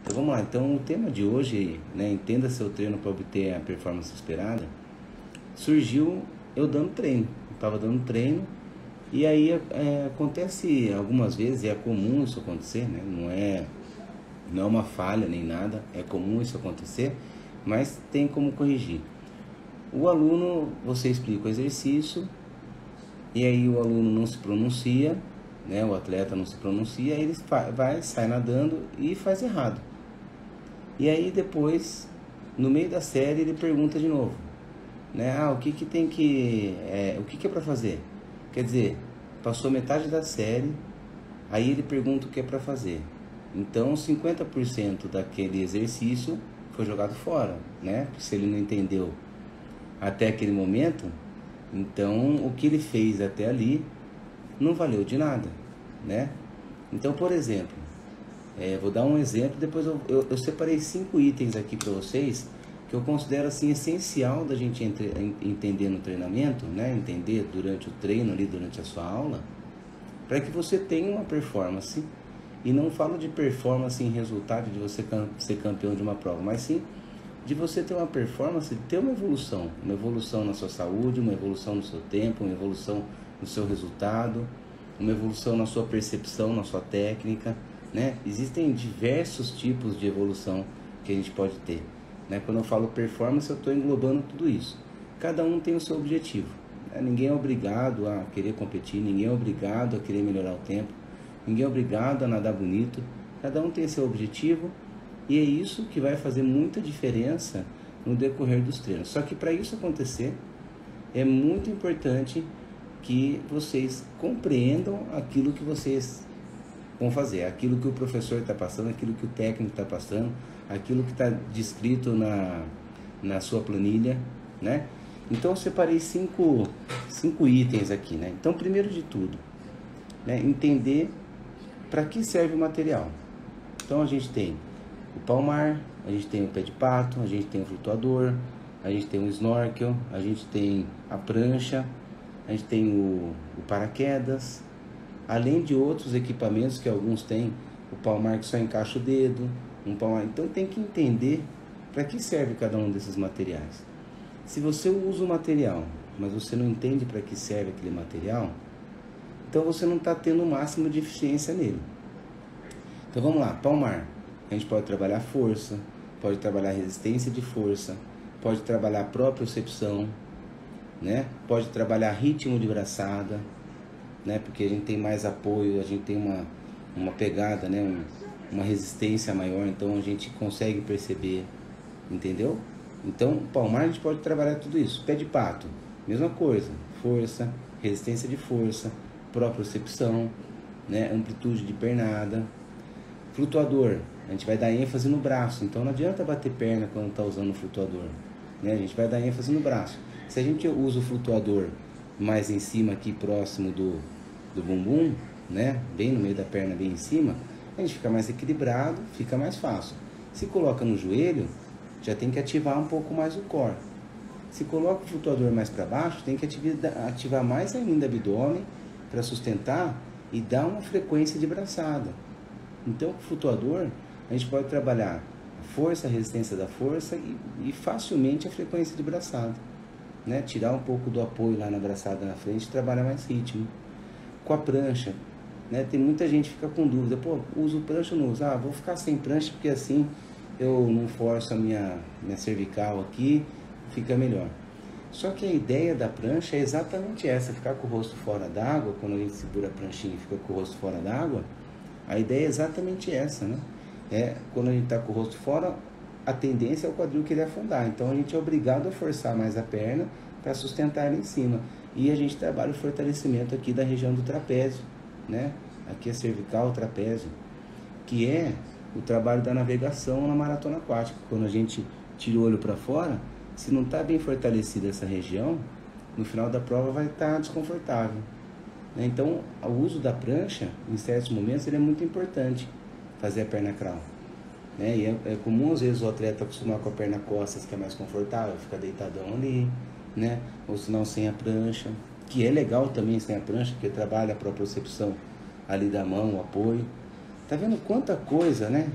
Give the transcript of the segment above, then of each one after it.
Então vamos lá, então o tema de hoje, né, entenda seu treino para obter a performance esperada, surgiu eu dando treino. Eu estava dando treino e aí acontece algumas vezes, é comum isso acontecer, né? Não é uma falha nem nada, é comum isso acontecer, mas tem como corrigir. O aluno, você explica o exercício e aí o aluno não se pronuncia, né? O atleta não se pronuncia, aí ele sai nadando e faz errado. E aí depois, no meio da série, ele pergunta de novo, né? O que é para fazer? Quer dizer, passou metade da série, aí ele pergunta o que é para fazer. Então, 50% daquele exercício foi jogado fora, né? Porque se ele não entendeu até aquele momento, então o que ele fez até ali não valeu de nada, né? Então, por exemplo, vou dar um exemplo, depois eu separei 5 itens aqui para vocês que eu considero assim essencial da gente entender no treinamento, né? Entender durante o treino ali, durante a sua aula, para que você tenha uma performance. E não falo de performance em resultado de você ser campeão de uma prova, mas sim de você ter uma performance, de ter uma evolução na sua saúde, uma evolução no seu tempo, uma evolução no seu resultado, uma evolução na sua percepção, na sua técnica, né? Existem diversos tipos de evolução que a gente pode ter, né? Quando eu falo performance, eu estou englobando tudo isso. Cada um tem o seu objetivo, né? Ninguém é obrigado a querer competir, ninguém é obrigado a querer melhorar o tempo, ninguém é obrigado a nadar bonito. Cada um tem seu objetivo e é isso que vai fazer muita diferença no decorrer dos treinos. Só que para isso acontecer, é muito importante que vocês compreendam aquilo que vocês vão fazer, aquilo que o professor está passando, aquilo que o técnico está passando, aquilo que está descrito na sua planilha, né? Então eu separei cinco itens aqui, né? Então, primeiro de tudo, né, entender para que serve o material. Então a gente tem o palmar, a gente tem o pé de pato, a gente tem o flutuador, a gente tem o snorkel, a gente tem a prancha, a gente tem o paraquedas, além de outros equipamentos que alguns têm, o palmar que só encaixa o dedo, um palmar. Então tem que entender para que serve cada um desses materiais. Se você usa o material, mas você não entende para que serve aquele material, então você não está tendo o máximo de eficiência nele. Então vamos lá, palmar. A gente pode trabalhar força, pode trabalhar resistência de força, pode trabalhar propriocepção, né? Pode trabalhar ritmo de braçada, né? Porque a gente tem mais apoio, a gente tem uma pegada, né? Uma resistência maior, então a gente consegue perceber, entendeu? Então, palmar a gente pode trabalhar tudo isso. Pé de pato, mesma coisa, força, resistência de força, propriocepção, né? Amplitude de pernada. Flutuador, a gente vai dar ênfase no braço, então não adianta bater perna quando está usando o flutuador, né? A gente vai dar ênfase no braço. Se a gente usa o flutuador mais em cima aqui, próximo do bumbum, né? Bem no meio da perna, bem em cima, a gente fica mais equilibrado, fica mais fácil. Se coloca no joelho, já tem que ativar um pouco mais o core. Se coloca o flutuador mais para baixo, tem que ativar mais ainda o abdômen para sustentar e dar uma frequência de braçada. Então, com o flutuador, a gente pode trabalhar a força, a resistência da força e facilmente a frequência de braçada, né? Tirar um pouco do apoio lá na braçada na frente e trabalhar mais ritmo. Com a prancha, né? Tem muita gente que fica com dúvida, pô, uso prancha ou não uso? Vou ficar sem prancha porque assim eu não forço a minha cervical aqui, fica melhor. Só que a ideia da prancha é exatamente essa, ficar com o rosto fora d'água. Quando a gente segura a pranchinha e fica com o rosto fora d'água, a ideia é exatamente essa, né? Quando a gente está com o rosto fora, a tendência é o quadril querer afundar. Então a gente é obrigado a forçar mais a perna para sustentar ela em cima. E a gente trabalha o fortalecimento aqui da região do trapézio, né? Aqui é cervical, trapézio, que é o trabalho da navegação na maratona aquática. Quando a gente tira o olho para fora, se não está bem fortalecida essa região, no final da prova vai estar desconfortável. Então, o uso da prancha, em certos momentos, ele é muito importante, fazer a perna crawl. E é comum, às vezes, o atleta acostumar com a perna costas, que é mais confortável, fica deitadão ali, né? Ou se não, sem a prancha, que é legal também sem a prancha, porque trabalha a propriocepção ali da mão, o apoio. Tá vendo quanta coisa, né?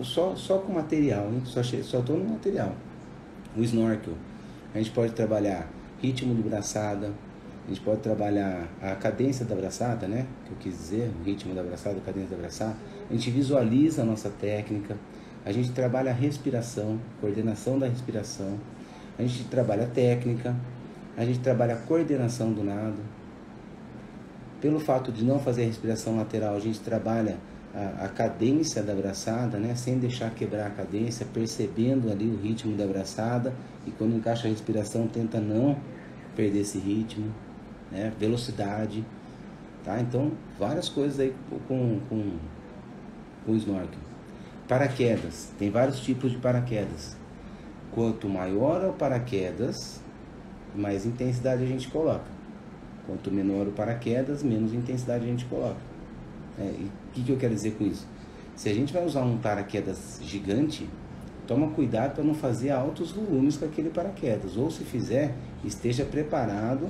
Só com material, hein? Só estou no material. O snorkel, a gente pode trabalhar ritmo de braçada, a gente pode trabalhar a cadência da braçada, né? Que eu quis dizer, o ritmo da braçada, a cadência da braçada. A gente visualiza a nossa técnica, a gente trabalha a respiração, coordenação da respiração, a gente trabalha a técnica, a gente trabalha a coordenação do nado. Pelo fato de não fazer a respiração lateral, a gente trabalha a cadência da braçada, né? Sem deixar quebrar a cadência, percebendo ali o ritmo da braçada, e quando encaixa a respiração tenta não perder esse ritmo, né? Velocidade, tá? Então várias coisas aí com o snorkel. Paraquedas, tem vários tipos de paraquedas. Quanto maior o paraquedas, mais intensidade a gente coloca. Quanto menor o paraquedas, menos intensidade a gente coloca. E o que eu quero dizer com isso? Se a gente vai usar um paraquedas gigante, toma cuidado para não fazer altos volumes com aquele paraquedas. Ou se fizer, esteja preparado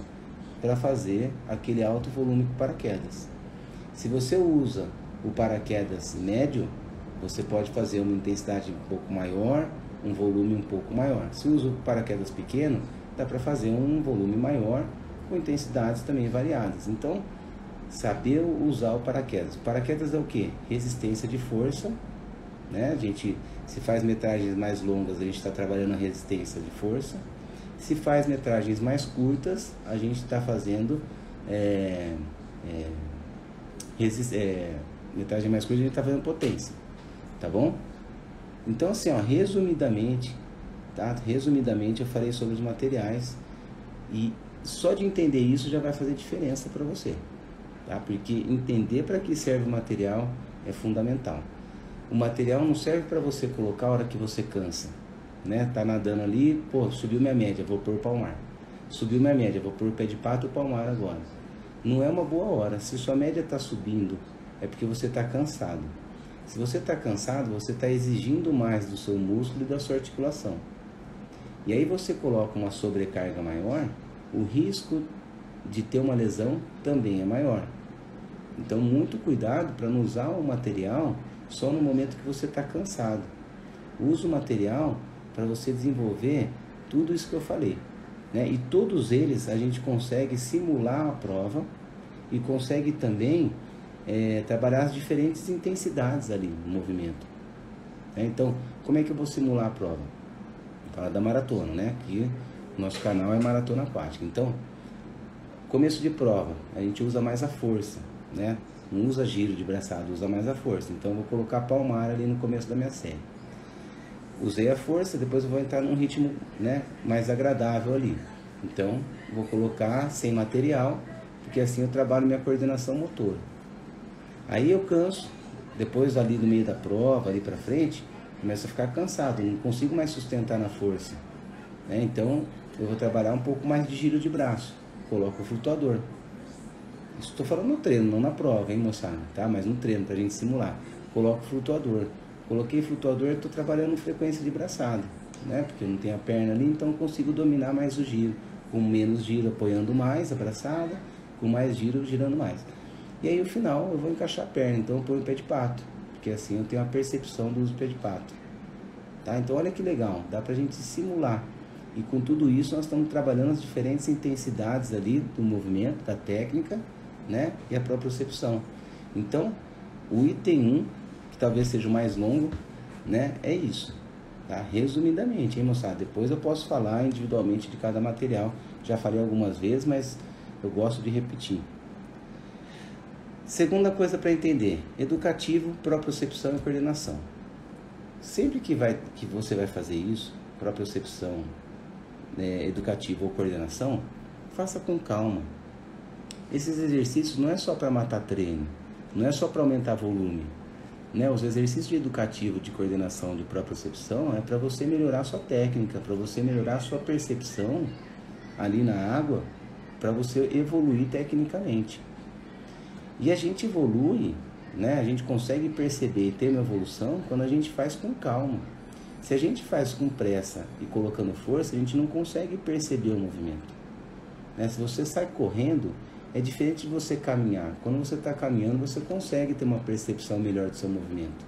para fazer aquele alto volume com paraquedas. Se você usa o paraquedas médio, você pode fazer uma intensidade um pouco maior, um volume um pouco maior. Se usa o paraquedas pequeno, dá para fazer um volume maior com intensidades também variadas. Então, saber usar o paraquedas. O paraquedas é o que? Resistência de força, né? A gente, se faz metragens mais longas, a gente está trabalhando a resistência de força. Se faz metragens mais curtas, a gente está fazendo metragem mais curta, a gente está fazendo potência, tá bom? Então assim, ó, resumidamente, tá? Resumidamente eu falei sobre os materiais, e só de entender isso já vai fazer diferença para você, tá? Porque entender para que serve o material é fundamental. O material não serve para você colocar a hora que você cansa, né? Tá nadando ali, pô, subiu minha média, vou pôr palmar. Subiu minha média, vou pôr pé de pato e palmar agora. Não é uma boa hora. Se sua média está subindo, é porque você está cansado. Se você está cansado, você está exigindo mais do seu músculo e da sua articulação. E aí você coloca uma sobrecarga maior, o risco de ter uma lesão também é maior. Então, muito cuidado para não usar o material só no momento que você está cansado. Use o material para você desenvolver tudo isso que eu falei, né? E todos eles a gente consegue simular a prova e consegue também trabalhar as diferentes intensidades ali no movimento, né? Então, como é que eu vou simular a prova? Vou falar da maratona, né? Que o nosso canal é Maratona Aquática. Então, começo de prova, a gente usa mais a força, né? Não usa giro de braçada, usa mais a força. Então, eu vou colocar palmar ali no começo da minha série. Usei a força, depois eu vou entrar num ritmo, né, mais agradável ali. Então, vou colocar sem material, porque assim eu trabalho minha coordenação motora. Aí eu canso, depois ali no meio da prova, ali pra frente, começo a ficar cansado, não consigo mais sustentar na força, né? Então, eu vou trabalhar um pouco mais de giro de braço, coloco o flutuador. Isso estou falando no treino, não na prova, hein, moçada, tá? Mas no treino, pra gente simular. Coloco o flutuador. Coloquei flutuador, estou trabalhando frequência de braçada, né? Porque eu não tenho a perna ali, então consigo dominar mais o giro. Com menos giro, apoiando mais a braçada, com mais giro, girando mais. E aí, no final, eu vou encaixar a perna, então eu ponho o pé de pato, porque assim eu tenho a percepção do uso do pé de pato, tá? Então, olha que legal, dá pra gente simular. E com tudo isso, nós estamos trabalhando as diferentes intensidades ali do movimento, da técnica, né? E a propriocepção. Então, o item 1, que talvez seja o mais longo, né? É isso, tá? Resumidamente, hein, moçada? Depois eu posso falar individualmente de cada material. Já falei algumas vezes, mas eu gosto de repetir. Segunda coisa para entender: educativo, propriocepção e coordenação. Sempre que você vai fazer isso, propriocepção, educativo ou coordenação, faça com calma. Esses exercícios não é só para matar treino, não é só para aumentar volume, né? Os exercícios de educativo, de coordenação, de propriocepção é para você melhorar a sua técnica, para você melhorar a sua percepção ali na água, para você evoluir tecnicamente. E a gente evolui, né? A gente consegue perceber e ter uma evolução quando a gente faz com calma. Se a gente faz com pressa e colocando força, a gente não consegue perceber o movimento, né? Se você sai correndo, é diferente de você caminhar. Quando você está caminhando, você consegue ter uma percepção melhor do seu movimento.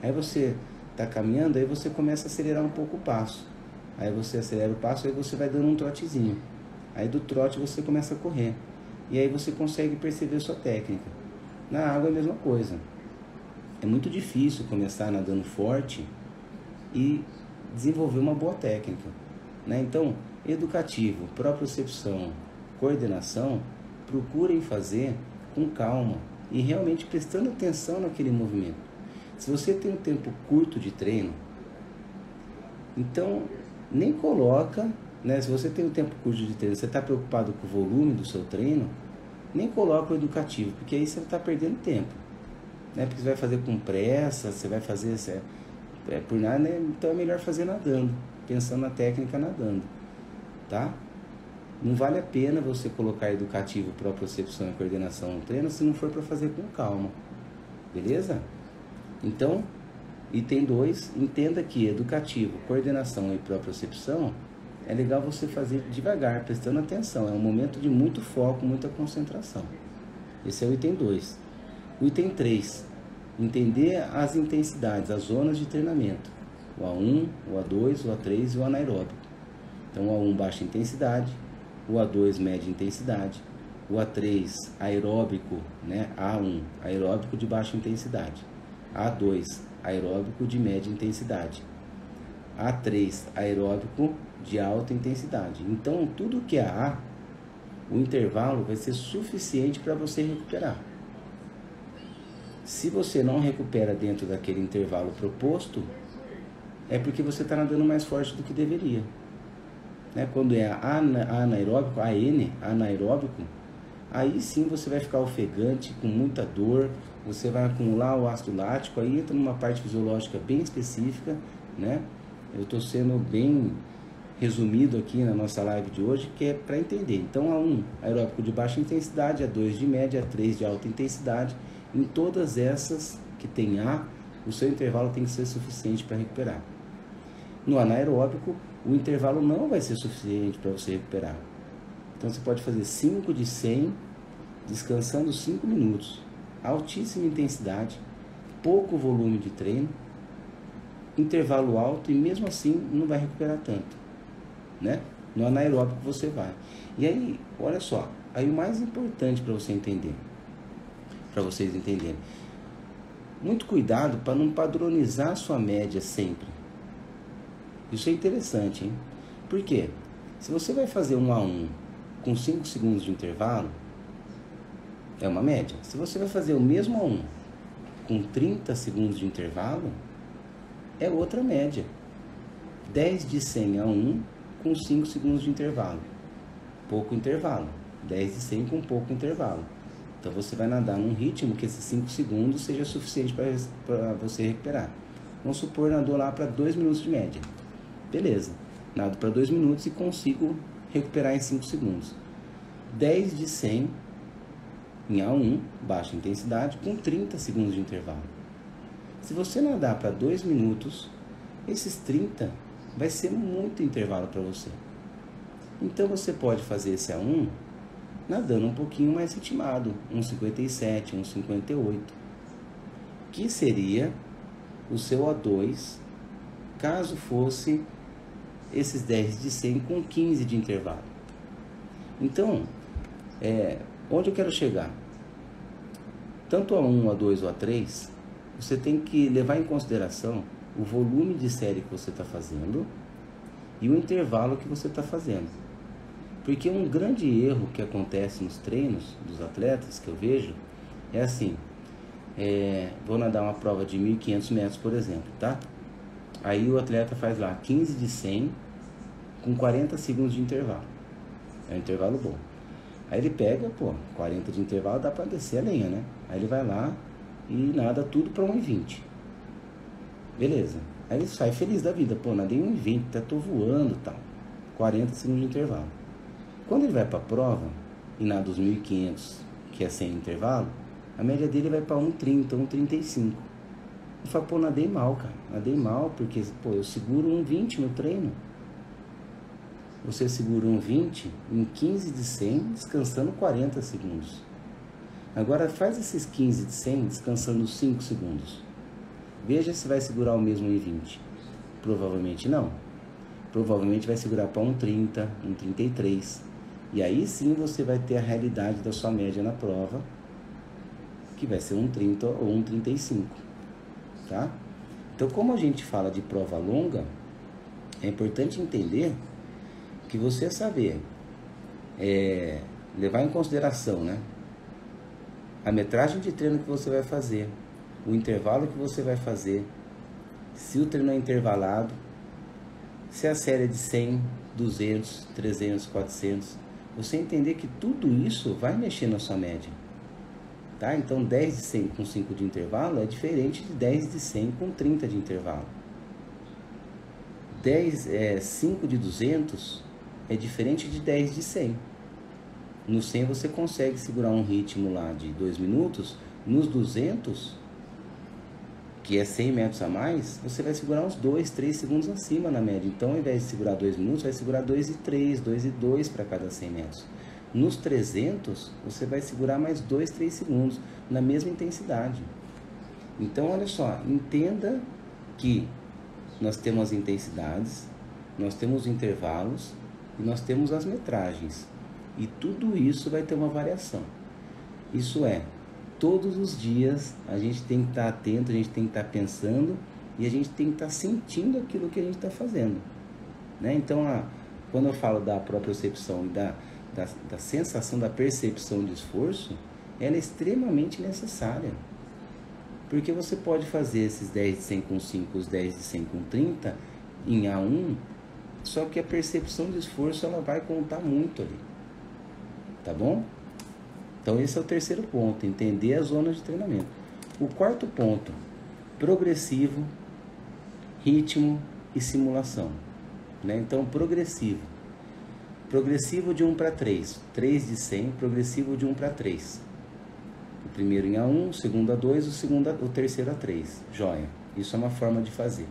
Aí você está caminhando, aí você começa a acelerar um pouco o passo. Aí você acelera o passo, aí você vai dando um trotezinho. Aí do trote você começa a correr. E aí você consegue perceber sua técnica. Na água é a mesma coisa. É muito difícil começar nadando forte e desenvolver uma boa técnica, né? Então, educativo, propriocepção, coordenação, procurem fazer com calma e realmente prestando atenção naquele movimento. Se você tem um tempo curto de treino, então nem coloca, né? Se você tem um tempo curto de treino, você está preocupado com o volume do seu treino, nem coloca o educativo, porque aí você está perdendo tempo, né? Porque você vai fazer com pressa, você vai fazer por nada, né? Então é melhor fazer nadando, pensando na técnica nadando, tá? Não vale a pena você colocar educativo, propriocepção e coordenação no treino se não for para fazer com calma, beleza? Então, item 2, entenda que educativo, coordenação e propriocepção é legal você fazer devagar, prestando atenção. É um momento de muito foco, muita concentração. Esse é o item 2. O item 3, entender as intensidades, as zonas de treinamento. O A1, o A2, o A3 e o anaeróbico. Então, o A1 baixa intensidade, o A2 média intensidade, o A3 aeróbico, né? A1 aeróbico de baixa intensidade, A2 aeróbico de média intensidade, A3 aeróbico de alta intensidade. Então, tudo que é A, o intervalo vai ser suficiente para você recuperar. Se você não recupera dentro daquele intervalo proposto, é porque você está nadando mais forte do que deveria, né? Quando é anaeróbico, anaeróbico, aí sim você vai ficar ofegante, com muita dor, você vai acumular o ácido lático, aí entra numa parte fisiológica bem específica, né? Eu estou sendo bem resumido aqui na nossa live de hoje, que é para entender. Então, A1 aeróbico de baixa intensidade, A2 de média, A3 de alta intensidade. Em todas essas que tem A, o seu intervalo tem que ser suficiente para recuperar. No anaeróbico, o intervalo não vai ser suficiente para você recuperar. Então, você pode fazer 5 de 100, descansando 5 minutos. Altíssima intensidade, pouco volume de treino, intervalo alto, e mesmo assim não vai recuperar tanto, né? No anaeróbico você vai. E aí, olha só, aí o mais importante para você entender, para vocês entenderem, muito cuidado para não padronizar a sua média sempre. Isso é interessante, hein? Por quê? Se você vai fazer um A1 com 5 segundos de intervalo, é uma média. Se você vai fazer o mesmo A1 com 30 segundos de intervalo, é outra média. 10 de 100 A1 com 5 segundos de intervalo. Pouco intervalo. 10 de 100 com pouco intervalo. Então você vai nadar num ritmo que esses 5 segundos seja suficiente para você recuperar. Vamos supor, nadou lá para 2 minutos de média. Beleza. Nado para 2 minutos e consigo recuperar em 5 segundos. 10 de 100 em A1, baixa intensidade, com 30 segundos de intervalo. Se você nadar para 2 minutos, esses 30 vai ser muito intervalo para você. Então você pode fazer esse A1 nadando um pouquinho mais ritmado, 1,57, 1,58, que seria o seu A2, caso fosse esses 10 de 100 com 15 de intervalo. Então, onde eu quero chegar? Tanto A1, A2 ou A3, você tem que levar em consideração o volume de série que você está fazendo e o intervalo que você está fazendo. Porque um grande erro que acontece nos treinos dos atletas, que eu vejo, é assim, vou nadar uma prova de 1.500 metros, por exemplo, tá? Aí o atleta faz lá 15 de 100 com 40 segundos de intervalo. É um intervalo bom. Aí ele pega, 40 de intervalo dá para descer a lenha, né? Aí ele vai lá e nada tudo para 1,20. Beleza. Aí ele sai feliz da vida. Nadei 1,20, tô voando e tal. 40 segundos de intervalo. Quando ele vai para a prova e nada os 1.500, que é sem intervalo, a média dele vai para 1,30, 1,35. Ele fala, nadei mal, cara. Nadei mal porque, eu seguro 1,20 no treino. Você segura 1,20 em 15 de 100, descansando 40 segundos. Agora faz esses 15 de 100 descansando 5 segundos. Veja se vai segurar o mesmo 1,20. Provavelmente não. Provavelmente vai segurar para 1,30, 1,33. E aí sim você vai ter a realidade da sua média na prova, que vai ser 1,30 ou 1,35, tá? Então, como a gente fala de prova longa, é importante entender que você saber levar em consideração, né, a metragem de treino que você vai fazer, o intervalo que você vai fazer, se o treino é intervalado, se a série é de 100, 200, 300, 400, você entender que tudo isso vai mexer na sua média, tá? Então 10 de 100 com 5 de intervalo é diferente de 10 de 100 com 30 de intervalo. 5 de 200 é diferente de 10 de 100. No 100 você consegue segurar um ritmo lá de 2 minutos, nos 200, que é 100 metros a mais, você vai segurar uns 2, 3 segundos acima na média. Então, ao invés de segurar 2 minutos, vai segurar 2,3, 2,2 para cada 100 metros. Nos 300, você vai segurar mais 2, 3 segundos, na mesma intensidade. Então, olha só, entenda que nós temos as intensidades, nós temos intervalos e nós temos as metragens. E tudo isso vai ter uma variação. Isso é, todos os dias a gente tem que estar atento, a gente tem que estar pensando e a gente tem que estar sentindo aquilo que a gente está fazendo, né? Então, quando eu falo da propriocepção e da sensação, da percepção de esforço, ela é extremamente necessária. Porque você pode fazer esses 10 de 100 com 5, os 10 de 100 com 30 em A1, só que a percepção de esforço ela vai contar muito ali. Tá bom? Então esse é o terceiro ponto, entender as zonas de treinamento. O quarto ponto, progressivo, ritmo e simulação, né? Então progressivo de 1 para 3, 3 de 100, progressivo de 1 para 3. O primeiro em A1, o segundo A2, o terceiro A3, joia. Isso é uma forma de fazer.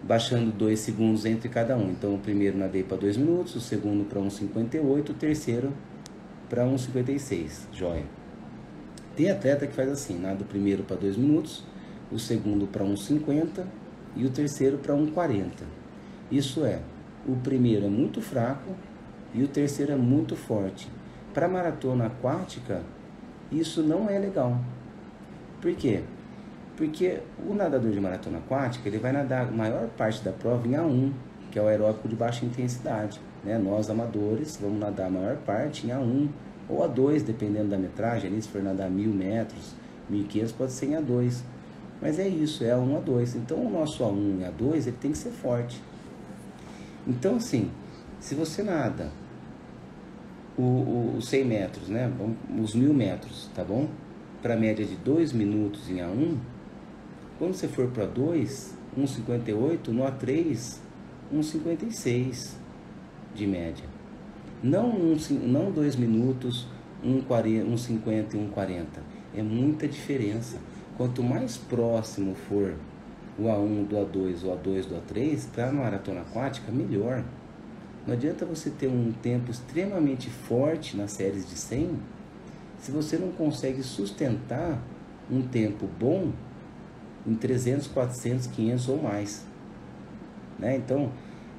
Baixando 2 segundos entre cada um. Então, o primeiro nadei para 2 minutos, o segundo para 1,58, o terceiro para 1,56. Joia. Tem atleta que faz assim, nada o primeiro para 2 minutos, o segundo para 1,50 e o terceiro para 1,40. Isso é, o primeiro é muito fraco e o terceiro é muito forte. Para maratona aquática, isso não é legal. Por quê? Porque o nadador de maratona aquática, ele vai nadar a maior parte da prova em A1, que é o aeróbico de baixa intensidade, né? Nós, amadores, vamos nadar a maior parte em A1 ou A2, dependendo da metragem. Ali, se for nadar 1.000 metros, 1.500, pode ser em A2. Mas é isso, é A1, A2. Então, o nosso A1 e A2, ele tem que ser forte. Então, assim, se você nada os 100 metros, né? Os 1.000 metros, tá bom? Para média de 2 minutos em A1, quando você for para 2, 1,58, no A3, 1,56 de média. Não 2 minutos, 1,50 e 1,40. É muita diferença. Quanto mais próximo for o A1 do A2, o A2 do A3, para a maratona aquática, melhor. Não adianta você ter um tempo extremamente forte nas séries de 100, se você não consegue sustentar um tempo bom em 300, 400, 500 ou mais, né? Então,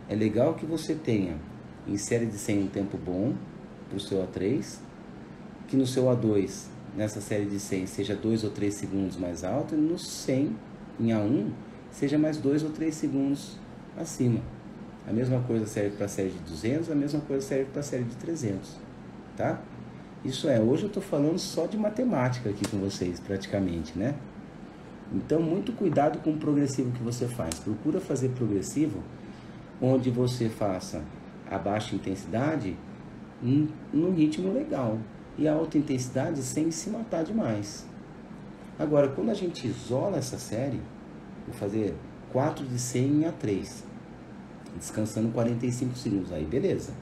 é legal que você tenha em série de 100 um tempo bom para o seu A3, que no seu A2, nessa série de 100, seja 2 ou 3 segundos mais alto, e no 100, em A1, seja mais 2 ou 3 segundos acima. A mesma coisa serve para a série de 200, a mesma coisa serve para a série de 300, tá? Isso é, hoje eu estou falando só de matemática aqui com vocês, praticamente, né? Então, muito cuidado com o progressivo que você faz. Procura fazer progressivo onde você faça a baixa intensidade num ritmo legal e a alta intensidade sem se matar demais. Agora, quando a gente isola essa série, vou fazer 4 de 100 em A3, descansando 45 segundos, aí beleza.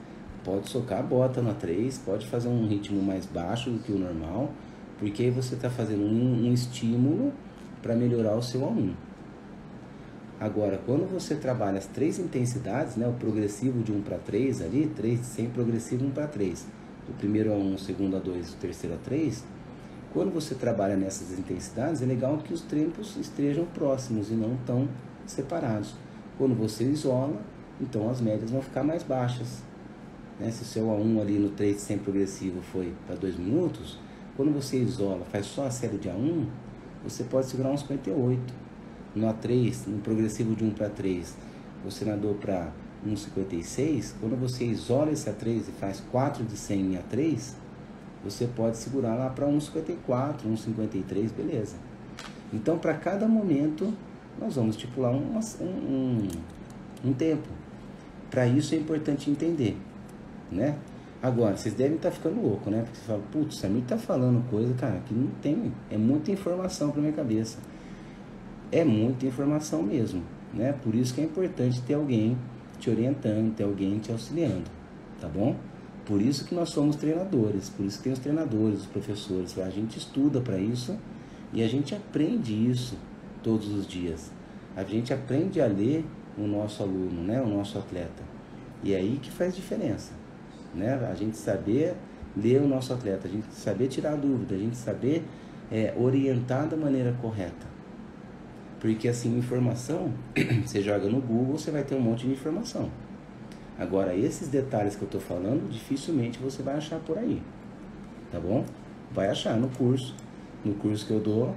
Pode socar a bota na 3, pode fazer um ritmo mais baixo do que o normal, porque aí você está fazendo um estímulo para melhorar o seu A1. Agora, quando você trabalha as 3 intensidades, né, o progressivo de 1 para 3 ali, 3 de 100 progressivo 1 para 3, o primeiro A1, o segundo A2, o terceiro A3, Quando você trabalha nessas intensidades, é legal que os treinos estejam próximos e não tão separados. Quando você isola, então as médias vão ficar mais baixas. Né? Se o seu A1 ali no 3 sem progressivo foi para 2 minutos, quando você isola, faz só a série de A1, você pode segurar uns 58. No A3, no progressivo de 1 para 3, você nadou para 1,56. Quando você isola esse A3 e faz 4 de 100 em A3, você pode segurar lá para 1,54, 1,53, beleza. Então, para cada momento, nós vamos estipular um tempo. Para isso é importante entender, né? Agora, vocês devem estar ficando louco, né? Porque você fala, putz, o Samir tá falando coisa, cara, que não tem, é muita informação para minha cabeça. É muita informação mesmo, né? Por isso que é importante ter alguém te orientando, ter alguém te auxiliando, tá bom? Por isso que nós somos treinadores, por isso que tem os treinadores, os professores. A gente estuda para isso e a gente aprende isso todos os dias. A gente aprende a ler o nosso aluno, né? O nosso atleta. E é aí que faz diferença, né? A gente saber ler o nosso atleta, a gente saber tirar dúvida, a gente saber orientar da maneira correta. Porque assim, informação, você joga no Google, você vai ter um monte de informação. Agora, esses detalhes que eu estou falando, dificilmente você vai achar por aí, tá bom? Vai achar no curso que eu dou,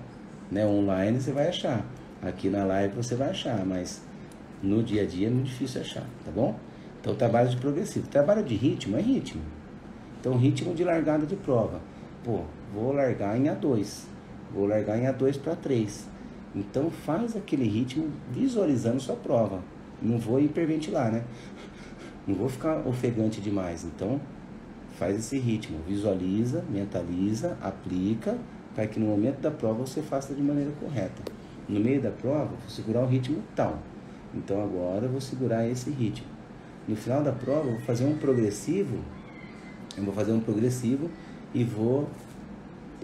né, online, você vai achar. Aqui na live você vai achar, mas no dia a dia é muito difícil achar, tá bom? Então, trabalho de progressivo. Trabalho de ritmo é ritmo. Então, ritmo de largada de prova. Pô, vou largar em A2. Vou largar em A2 para 3. Então, faz aquele ritmo visualizando sua prova. Não vou hiperventilar, né? Não vou ficar ofegante demais. Então, faz esse ritmo. Visualiza, mentaliza, aplica, para que no momento da prova você faça de maneira correta. No meio da prova, vou segurar o ritmo tal. Então, agora eu vou segurar esse ritmo. No final da prova, eu vou fazer um progressivo. E vou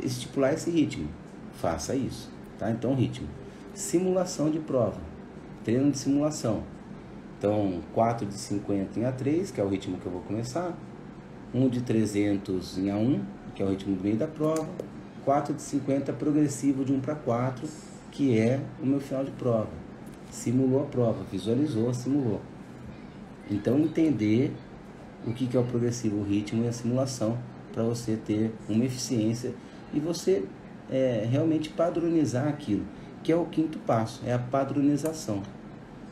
estipular esse ritmo. Faça isso, tá? Então, ritmo. Simulação de prova. Treino de simulação. Então, 4 de 50 em A3, que é o ritmo que eu vou começar. 1 de 300 em A1, que é o ritmo do meio da prova. 4 de 50 progressivo de 1 para 4, que é o meu final de prova. Simulou a prova, visualizou, simulou. Então, entender o que é o progressivo, o ritmo e a simulação, para você ter uma eficiência e você realmente padronizar aquilo, que é o quinto passo, é a padronização,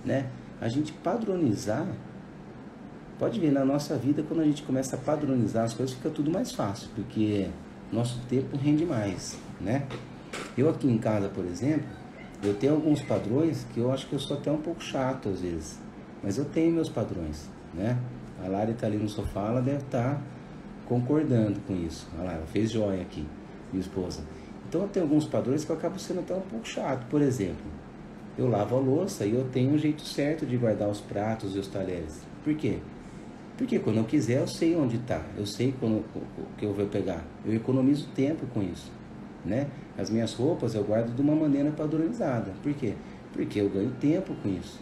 né? A gente padronizar, pode ver, na nossa vida, quando a gente começa a padronizar as coisas, fica tudo mais fácil, porque nosso tempo rende mais, né? Eu aqui em casa, por exemplo, eu tenho alguns padrões que eu acho que eu sou até um pouco chato às vezes, mas eu tenho meus padrões, né? A Lari está ali no sofá, ela deve estar concordando com isso. Olha lá, ela fez joia aqui, minha esposa. Então eu tenho alguns padrões que eu acabo sendo até um pouco chato. Por exemplo, eu lavo a louça e eu tenho um jeito certo de guardar os pratos e os talheres. Por quê? Porque quando eu quiser eu sei onde está, eu sei quando que eu vou pegar. Eu economizo tempo com isso, né? As minhas roupas eu guardo de uma maneira padronizada. Por quê? Porque eu ganho tempo com isso.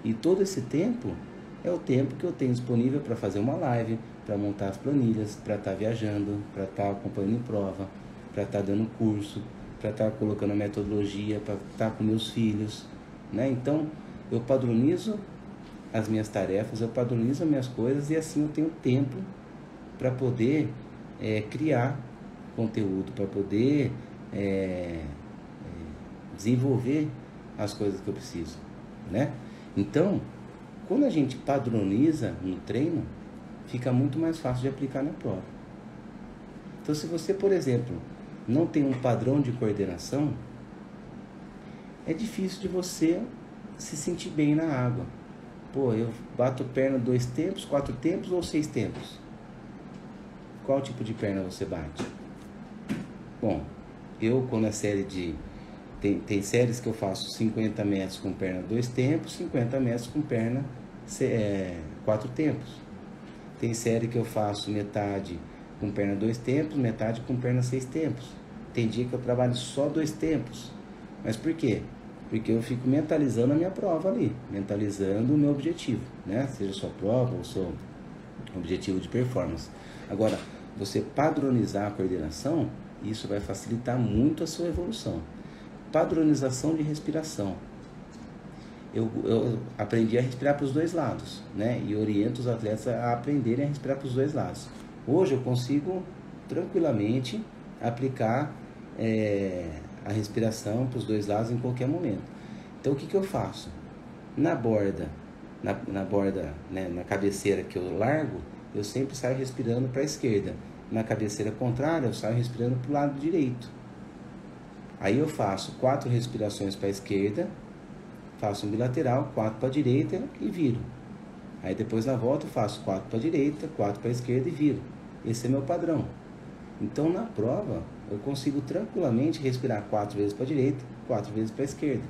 E todo esse tempo é o tempo que eu tenho disponível para fazer uma live, para montar as planilhas, para estar viajando, para estar acompanhando em prova, para estar dando curso, para estar colocando a metodologia, para estar com meus filhos, né? Então, eu padronizo as minhas tarefas, eu padronizo as minhas coisas e assim eu tenho tempo para poder criar conteúdo, para poder desenvolver as coisas que eu preciso, né? Então, quando a gente padroniza no treino, fica muito mais fácil de aplicar na prova. Então, se você, por exemplo, não tem um padrão de coordenação, é difícil de você se sentir bem na água. Pô, eu bato perna 2 tempos, 4 tempos ou 6 tempos? Qual tipo de perna você bate? Bom, eu quando a série de... Tem séries que eu faço 50 metros com perna 2 tempos, 50 metros com perna 4 tempos. Tem série que eu faço metade com perna 2 tempos, metade com perna 6 tempos. Tem dia que eu trabalho só 2 tempos. Mas por quê? Porque eu fico mentalizando a minha prova ali, mentalizando o meu objetivo, né? Seja sua prova ou seu objetivo de performance. Agora, você padronizar a coordenação Isso vai facilitar muito a sua evolução. Padronização de respiração. Eu aprendi a respirar para os dois lados, né? E oriento os atletas a aprenderem a respirar para os dois lados. Hoje eu consigo tranquilamente aplicar a respiração para os dois lados em qualquer momento. Então o que eu faço? Na borda, né, na cabeceira que eu largo, eu sempre saio respirando para a esquerda. Na cabeceira contrária, eu saio respirando para o lado direito. Aí eu faço 4 respirações para a esquerda, faço um bilateral, 4 para a direita e viro. Aí depois na volta eu faço 4 para a direita, 4 para a esquerda e viro. Esse é meu padrão. Então na prova eu consigo tranquilamente respirar 4 vezes para a direita, 4 vezes para a esquerda.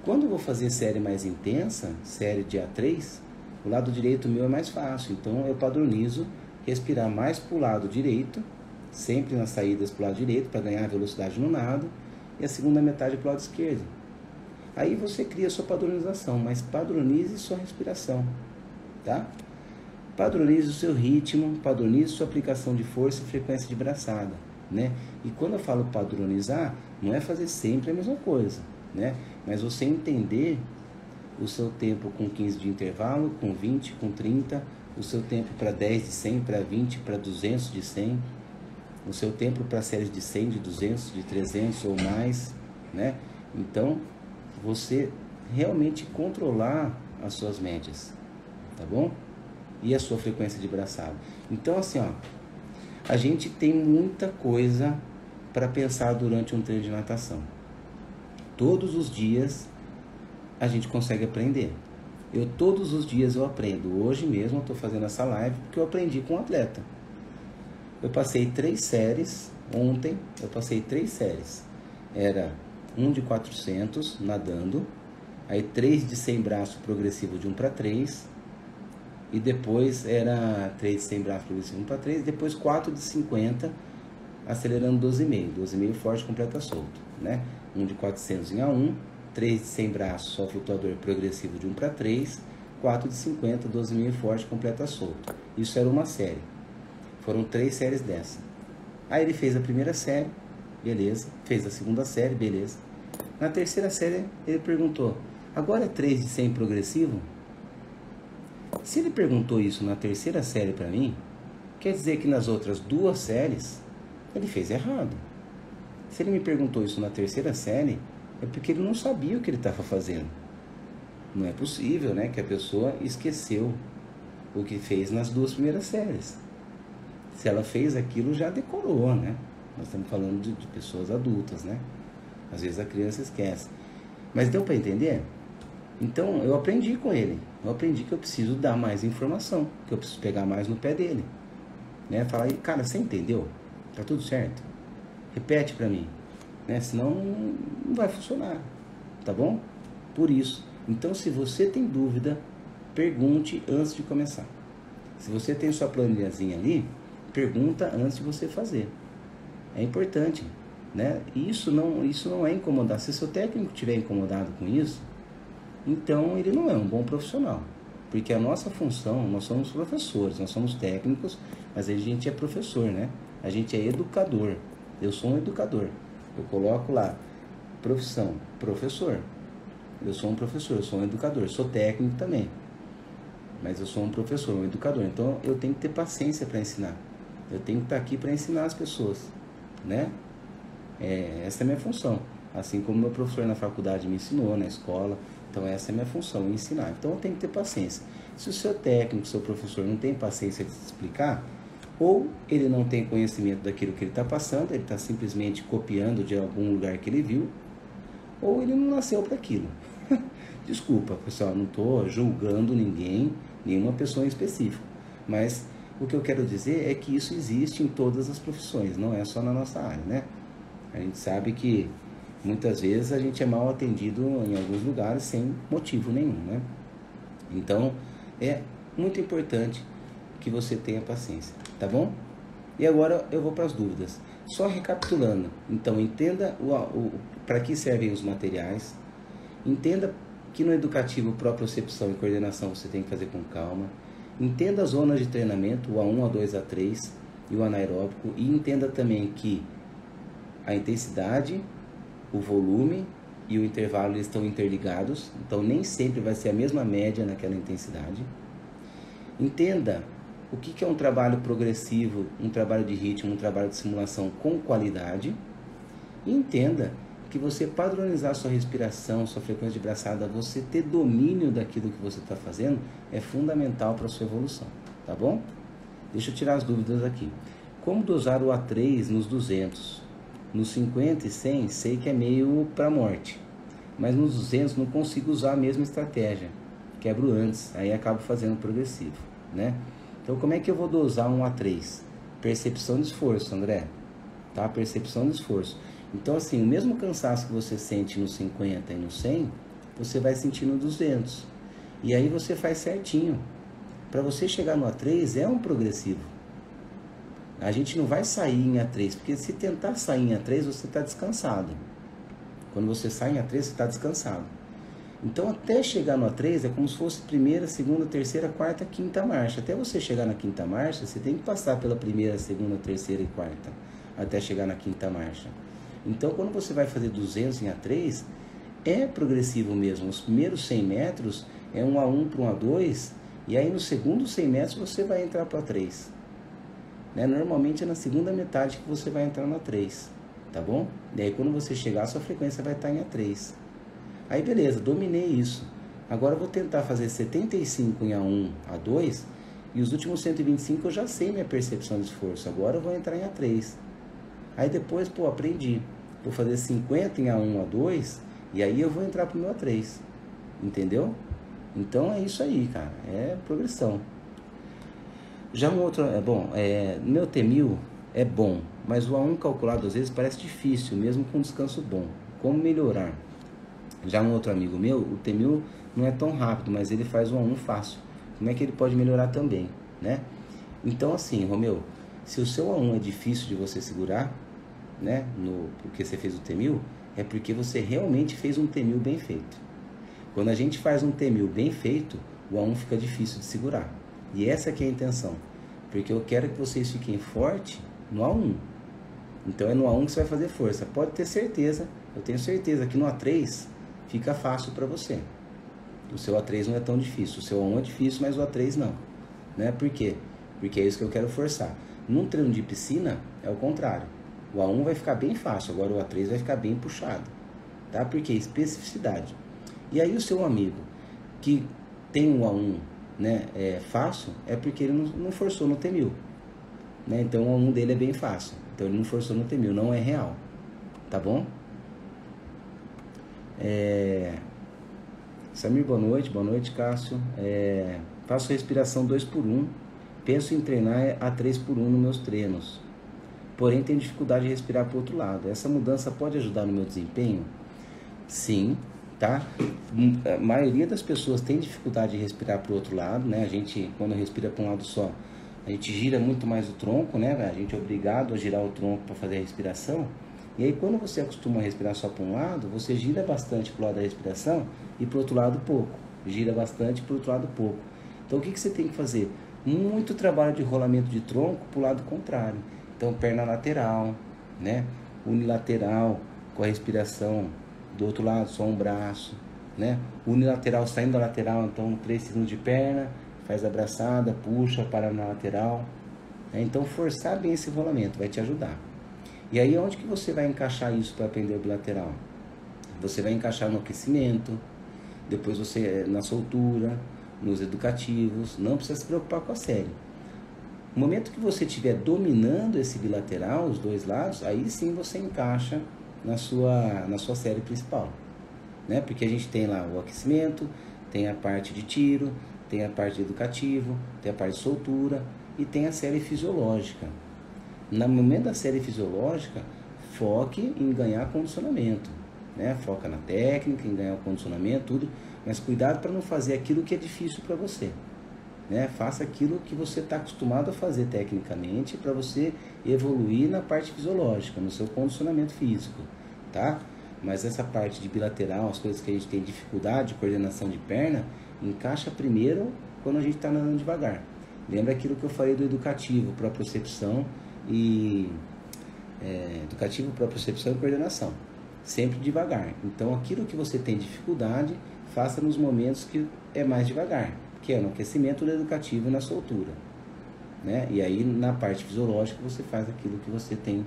Quando eu vou fazer série mais intensa, série de A3, o lado direito meu é mais fácil. Então eu padronizo respirar mais para o lado direito, sempre nas saídas para o lado direito, para ganhar velocidade no nado, e a segunda metade para o lado esquerdo. Aí você cria sua padronização, mas padronize sua respiração, tá? Padronize o seu ritmo, padronize sua aplicação de força e frequência de braçada, né? E quando eu falo padronizar, não é fazer sempre a mesma coisa, né? Mas você entender o seu tempo com 15 de intervalo, com 20, com 30, o seu tempo para 10 de 100, para 20, para 200 de 100, o seu tempo para séries de 100, de 200, de 300 ou mais, né? Então, você realmente controlar as suas médias, tá bom? E a sua frequência de braçada. Então, assim, ó, a gente tem muita coisa para pensar durante um treino de natação. Todos os dias a gente consegue aprender. Todos os dias eu aprendo. Hoje mesmo eu estou fazendo essa live porque eu aprendi com um atleta. Eu passei 3 séries. Ontem eu passei 3 séries. Era 1 de 400 nadando, aí 3 de 100 braço progressivo de 1 para 3, e depois era 3 de 100 braço progressivo 1 para 3, e depois 4 de 50 acelerando 12,5 forte completa solto, né? 1 de 400 em A1, 3 de 100 braço só flutuador progressivo de 1 para 3, 4 de 50 12,5 forte completa solto. Isso era uma série. Foram 3 séries dessa. Aí ele fez a primeira série, beleza. Fez a segunda série, beleza. Na terceira série ele perguntou: agora é 3 de 100 progressivo? Se ele perguntou isso na terceira série para mim, quer dizer que nas outras 2 séries ele fez errado. Se ele me perguntou isso na terceira série, é porque ele não sabia o que ele estava fazendo. Não é possível, né, que a pessoa esqueceu o que fez nas 2 primeiras séries. Se ela fez aquilo, já decorou, né? Nós estamos falando de pessoas adultas, né? Às vezes a criança esquece. Mas deu para entender? Então, eu aprendi com ele. Eu aprendi que eu preciso dar mais informação, que eu preciso pegar mais no pé dele, né? Falar, cara, você entendeu? Tá tudo certo? Repete para mim, né? Senão não vai funcionar, tá bom? Por isso. Então, se você tem dúvida, pergunte antes de começar. Se você tem sua planilhazinha ali, pergunta antes de você fazer. É importante, né? Isso não é incomodar. Se seu técnico estiver incomodado com isso, então ele não é um bom profissional. Porque a nossa função, nós somos professores, nós somos técnicos, mas a gente é professor, né? A gente é educador. Eu sou um educador. Eu coloco lá, profissão, professor. Eu sou um professor, eu sou um educador. Sou técnico também, mas eu sou um professor, um educador. Então eu tenho que ter paciência para ensinar. Eu tenho que estar aqui para ensinar as pessoas, né? Essa é a minha função. Assim como meu professor na faculdade me ensinou, na escola. Então essa é a minha função, ensinar. Então eu tenho que ter paciência. Se o seu técnico, seu professor não tem paciência de te explicar, ou ele não tem conhecimento daquilo que ele está passando, ele está simplesmente copiando de algum lugar que ele viu, ou ele não nasceu para aquilo. Desculpa, pessoal, não estou julgando ninguém, nenhuma pessoa em específico, mas o que eu quero dizer é que isso existe em todas as profissões, não é só na nossa área, né? A gente sabe que muitas vezes a gente é mal atendido em alguns lugares sem motivo nenhum, né? Então, é muito importante que você tenha paciência, tá bom? E agora eu vou para as dúvidas. Só recapitulando, então entenda para que servem os materiais, entenda que no educativo propriocepção e coordenação você tem que fazer com calma, entenda as zonas de treinamento, o A1, A2, A3 e o anaeróbico, e entenda também que A intensidade, o volume e o intervalo eles estão interligados, então nem sempre vai ser a mesma média naquela intensidade. Entenda o que é um trabalho progressivo, um trabalho de ritmo, um trabalho de simulação com qualidade. E entenda que você padronizar sua respiração, sua frequência de braçada, você ter domínio daquilo que você está fazendo é fundamental para a sua evolução, tá bom? Deixa eu tirar as dúvidas aqui. Como dosar o A3 nos 200? Nos 50 e 100, sei que é meio para morte, mas nos 200 não consigo usar a mesma estratégia, quebro antes, aí acabo fazendo progressivo, né? Então como é que eu vou dosar um A3? Percepção de esforço, André, tá? Percepção de esforço. Então assim, o mesmo cansaço que você sente no 50 e no 100, você vai sentir no 200, e aí você faz certinho. Para você chegar no A3 é um progressivo. A gente não vai sair em A3, porque se tentar sair em A3, você está descansado. Quando você sai em A3, você está descansado. Então, até chegar no A3, é como se fosse primeira, segunda, terceira, quarta, quinta marcha. Até você chegar na quinta marcha, você tem que passar pela primeira, segunda, terceira e quarta, até chegar na quinta marcha. Então, quando você vai fazer 200 em A3, é progressivo mesmo. Os primeiros 100 metros é um A1 para um A2, e aí nos segundos 100 metros você vai entrar para o A3. Né? Normalmente é na segunda metade que você vai entrar no A3, tá bom? E aí quando você chegar, a sua frequência vai estar em A3. Aí beleza, dominei isso. Agora eu vou tentar fazer 75 em A1, A2, e os últimos 125 eu já sei minha percepção de esforço. Agora eu vou entrar em A3. Aí depois, pô, aprendi. Vou fazer 50 em A1, A2, e aí eu vou entrar pro meu A3. Entendeu? Então é isso aí, cara. É progressão. Já um outro, meu T1000 é bom, mas o A1 calculado às vezes parece difícil, mesmo com descanso bom. Como melhorar? Já um outro amigo meu, o T1000 não é tão rápido, mas ele faz o A1 fácil. Como é que ele pode melhorar também, né? Então assim, Romeu, se o seu A1 é difícil de você segurar, né, porque você fez o T1000, é porque você realmente fez um T1000 bem feito. Quando a gente faz um T1000 bem feito, o A1 fica difícil de segurar. E essa aqui é a intenção, porque eu quero que vocês fiquem fortes no A1. Então é no A1 que você vai fazer força. Pode ter certeza, eu tenho certeza que no A3 fica fácil para você. O seu A3 não é tão difícil, o seu A1 é difícil, mas o A3 não. Né? Por quê? Porque é isso que eu quero forçar. Num treino de piscina é o contrário. O A1 vai ficar bem fácil, agora o A3 vai ficar bem puxado. Tá? Porque especificidade. E aí o seu amigo que tem um A1, né, fácil, é porque ele não forçou no T1000, né? Então o A1 dele é bem fácil, então ele não forçou no T1000, não é real, tá bom? Samir, boa noite Cássio. Faço respiração 2x1, penso em treinar a 3x1 nos meus treinos, porém tenho dificuldade de respirar para o outro lado. Essa mudança pode ajudar no meu desempenho? Sim, tá? A maioria das pessoas tem dificuldade de respirar para o outro lado, né? A gente, quando respira para um lado só, a gente gira muito mais o tronco, né? A gente é obrigado a girar o tronco para fazer a respiração. E aí, quando você acostuma a respirar só para um lado, você gira bastante para o lado da respiração e para o outro lado pouco. Gira bastante para o outro lado pouco. Então, o que você tem que fazer? Muito trabalho de rolamento de tronco para o lado contrário. Então, perna lateral, né? Unilateral, com a respiração do outro lado, só um braço, né? Unilateral saindo da lateral, então 3 segundos de perna, faz a abraçada, puxa, para na lateral, né? Então forçar bem esse rolamento vai te ajudar. E aí onde que você vai encaixar isso para aprender o bilateral? Você vai encaixar no aquecimento, depois você na soltura, nos educativos, não precisa se preocupar com a série. No momento que você estiver dominando esse bilateral, os dois lados, aí sim você encaixa na sua série principal, né? Porque a gente tem lá o aquecimento, tem a parte de tiro, tem a parte de educativo, tem a parte de soltura e tem a série fisiológica. No momento da série fisiológica, foque em ganhar condicionamento, né? Foca na técnica, em ganhar o condicionamento, tudo, mas cuidado para não fazer aquilo que é difícil para você, né? Faça aquilo que você está acostumado a fazer tecnicamente para você evoluir na parte fisiológica, no seu condicionamento físico, tá? Mas essa parte de bilateral, as coisas que a gente tem dificuldade, coordenação de perna, encaixa primeiro quando a gente está andando devagar. Lembra aquilo que eu falei do educativo, propriocepção e educativo, propriocepção e coordenação. Sempre devagar. Então, aquilo que você tem dificuldade, faça nos momentos que é mais devagar, que é no aquecimento do educativo e na soltura, né? E aí, na parte fisiológica, você faz aquilo que você tem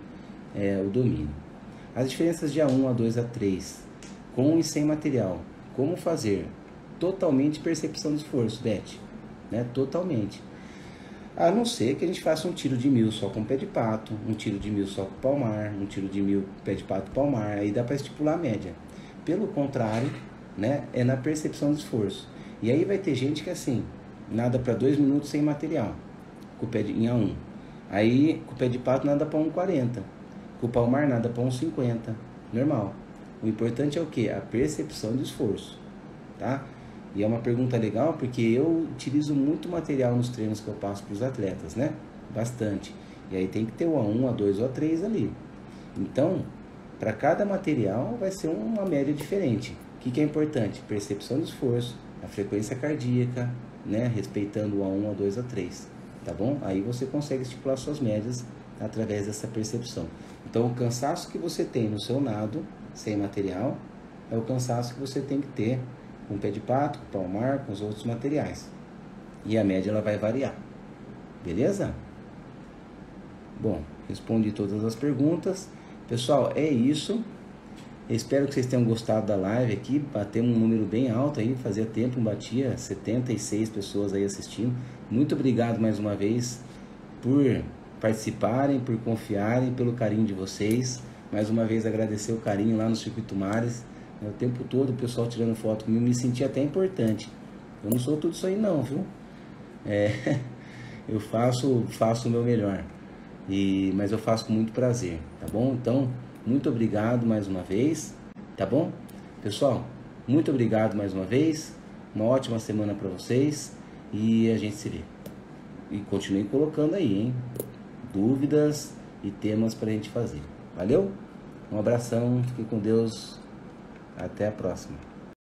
o domínio. As diferenças de A1, A2, A3, com e sem material. Como fazer? Totalmente percepção de esforço, Beth, né? Totalmente. A não ser que a gente faça um tiro de 1000 só com pé de pato, um tiro de 1000 só com palmar, um tiro de 1000 pé de pato palmar, aí dá para estipular a média. Pelo contrário, né, é na percepção de esforço. E aí vai ter gente que assim, nada para 2 minutos sem material, com o pé em A1. Aí com o pé de pato nada para 1,40, com o palmar nada para 1,50, normal. O importante é o que? A percepção de esforço, tá? E é uma pergunta legal porque eu utilizo muito material nos treinos que eu passo para os atletas, né? Bastante. E aí tem que ter o A1, A2 ou A3 ali. Então, para cada material vai ser uma média diferente. O que é importante? Percepção de esforço, a frequência cardíaca, né? Respeitando o A1, A2, A3, tá bom? Aí você consegue estipular suas médias através dessa percepção. Então, o cansaço que você tem no seu nado, sem material, é o cansaço que você tem que ter com o pé de pato, com o palmar, com os outros materiais. E a média ela vai variar. Beleza? Bom, respondi todas as perguntas. Pessoal, é isso. Espero que vocês tenham gostado da live aqui. Batemos um número bem alto aí. Fazia tempo, batia 76 pessoas aí assistindo. Muito obrigado mais uma vez por participarem, por confiarem, pelo carinho de vocês. Mais uma vez agradecer o carinho lá no Circuito Mares. O tempo todo o pessoal tirando foto comigo, me senti até importante. Eu não sou tudo isso aí não, viu? Eu faço o meu melhor. Mas eu faço com muito prazer, tá bom? Então, muito obrigado mais uma vez, tá bom? Pessoal, muito obrigado mais uma vez. Uma ótima semana para vocês. E a gente se vê. E continue colocando aí, hein? Dúvidas e temas pra gente fazer. Valeu? Um abração, fique com Deus. Até a próxima.